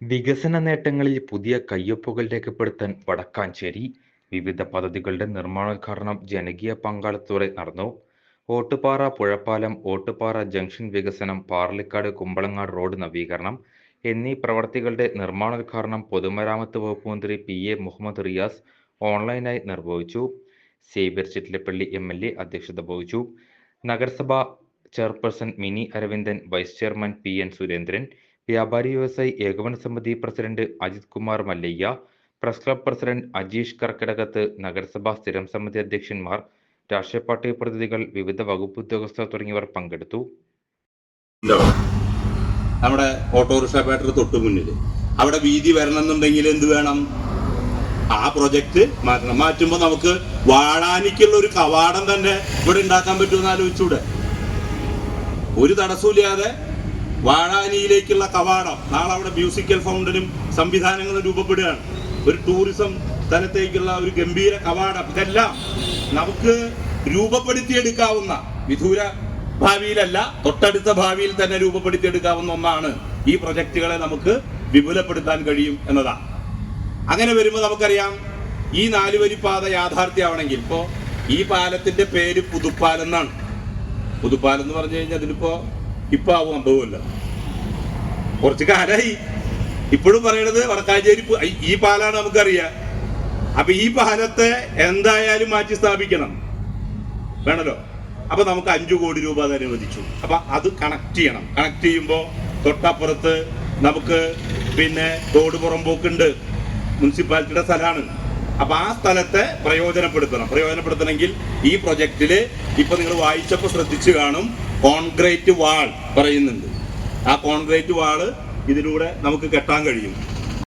വികസന നേട്ടങ്ങളിൽ പുതിയ കയ്യൊപ്പുകൾ രേഖപ്പെടുത്താൻ വടക്കാഞ്ചേരി. വിവിധ പദ്ധതികളുടെ നിർമ്മാണോദ്ഘാടനം ജനകീയ പങ്കാളിത്തത്തോടെ നടന്നു. ഓട്ടുപാറ പുഴപ്പാലം, ഓട്ടുപാറ ജംഗ്ഷൻ വികസനം, പാറളിക്കാട് കുമ്പളങ്ങാട് റോഡ് നവീകരണം എന്നീ പ്രവൃത്തികളുടെ നിർമ്മാണോദ്ഘാടനം പൊതുമരാമത്ത് വകുപ്പ് മന്ത്രി പി.എ. മുഹമ്മദ് റിയാസ് ഓൺലൈനായി നിർവഹിച്ചു. സേവ്യർ ചിറ്റിലപ്പള്ളി എം.എൽ.എ അധ്യക്ഷത വഹിച്ചു. നഗരസഭാ chairperson Mini Aravindan, vice chairman P N. Surendran, വ്യാപാരി വ്യവസായി ഏകോപന സമിതി president Ajith Kumar Mallayya, press club president Ajeesh Karkidakath, നഗരസഭാ സ്ഥിരം സമിതി അധ്യക്ഷന്മാർ, രാഷ്ട്രീയ പാർട്ടി പ്രതിനിധികൾ, വിവിധ വകുപ്പ് ഉദ്യോഗസ്ഥർ തുടങ്ങിയവർ പങ്കെടുത്തു. നമ്മുടെ ഓട്ടോറിക്ഷ ബാറ്ററി തൊട്ട് മുന്നിൽ അവിടെ വീതി വരണം എന്നുണ്ടെങ്കിൽ എന്ത് വേണം? ആ പ്രൊജക്ട് മാറ്റണം. മാറ്റുമ്പോൾ നമുക്ക് വാഴാനിക്കുള്ള ഒരു കവാടം തന്നെ ഇവിടെ ഉണ്ടാക്കാൻ പറ്റുമെന്ന് ആലോചിച്ചൂടെ? ഒരു തടസ്സമില്ലാതെ വാഴാനിയിലേക്കുള്ള കവാടം, നാളെ അവിടെ മ്യൂസിക്കൽ ഫൗണ്ടനും സംവിധാനങ്ങളും രൂപപ്പെടുകയാണ്. ഒരു ടൂറിസം തലത്തേക്കുള്ള ഒരു ഗംഭീര കവാടം, ഇതെല്ലാം നമുക്ക് രൂപപ്പെടുത്തിയെടുക്കാവുന്ന, വിദൂര ഭാവിയിലല്ല തൊട്ടടുത്ത ഭാവിയിൽ തന്നെ രൂപപ്പെടുത്തിയെടുക്കാവുന്ന ഒന്നാണ്. ഈ പ്രൊജക്റ്റുകളെ നമുക്ക് വിപുലപ്പെടുത്താൻ കഴിയും എന്നതാണ്. അങ്ങനെ വരുമ്പോൾ നമുക്കറിയാം, ഈ 4 വരിപ്പാത യാഥാർത്ഥ്യമാവണമെങ്കിൽ ഇപ്പോൾ ഈ പാലത്തിന്റെ പേര് പുതുപ്പാലം എന്നാണ്. പുതുപ്പാലം എന്ന് പറഞ്ഞു കഴിഞ്ഞാൽ അതിനിപ്പോ ഇപ്പൊ ആവും സംഭവമല്ല, കുറച്ച് കാലമായി. ഇപ്പോഴും പറയണത് വടക്കാഞ്ചേരി ഈ പാലാണ് നമുക്കറിയാം. അപ്പൊ ഈ പാലത്തെ എന്തായാലും മാറ്റി സ്ഥാപിക്കണം, വേണല്ലോ. അപ്പൊ നമുക്ക് 5 കോടി രൂപ അത് അനുവദിച്ചു. അപ്പൊ അത് കണക്ട് ചെയ്യണം. കണക്ട് ചെയ്യുമ്പോൾ തൊട്ടപ്പുറത്ത് നമുക്ക് പിന്നെ തോട് പുറമ്പോക്കുണ്ട്, മുനിസിപ്പാലിറ്റിയുടെ സ്ഥലമാണ്. അപ്പൊ ആ സ്ഥലത്തെ പ്രയോജനപ്പെടുത്തണമെങ്കിൽ ഈ പ്രൊജക്റ്റില് ഇപ്പൊ നിങ്ങൾ വായിച്ചപ്പോൾ ശ്രദ്ധിച്ചു കാണും, കോൺക്രീറ്റ് വാൾ പറയുന്നുണ്ട്. ആ കോൺക്രീറ്റ് വാള് ഇതിലൂടെ നമുക്ക് കെട്ടാൻ കഴിയും.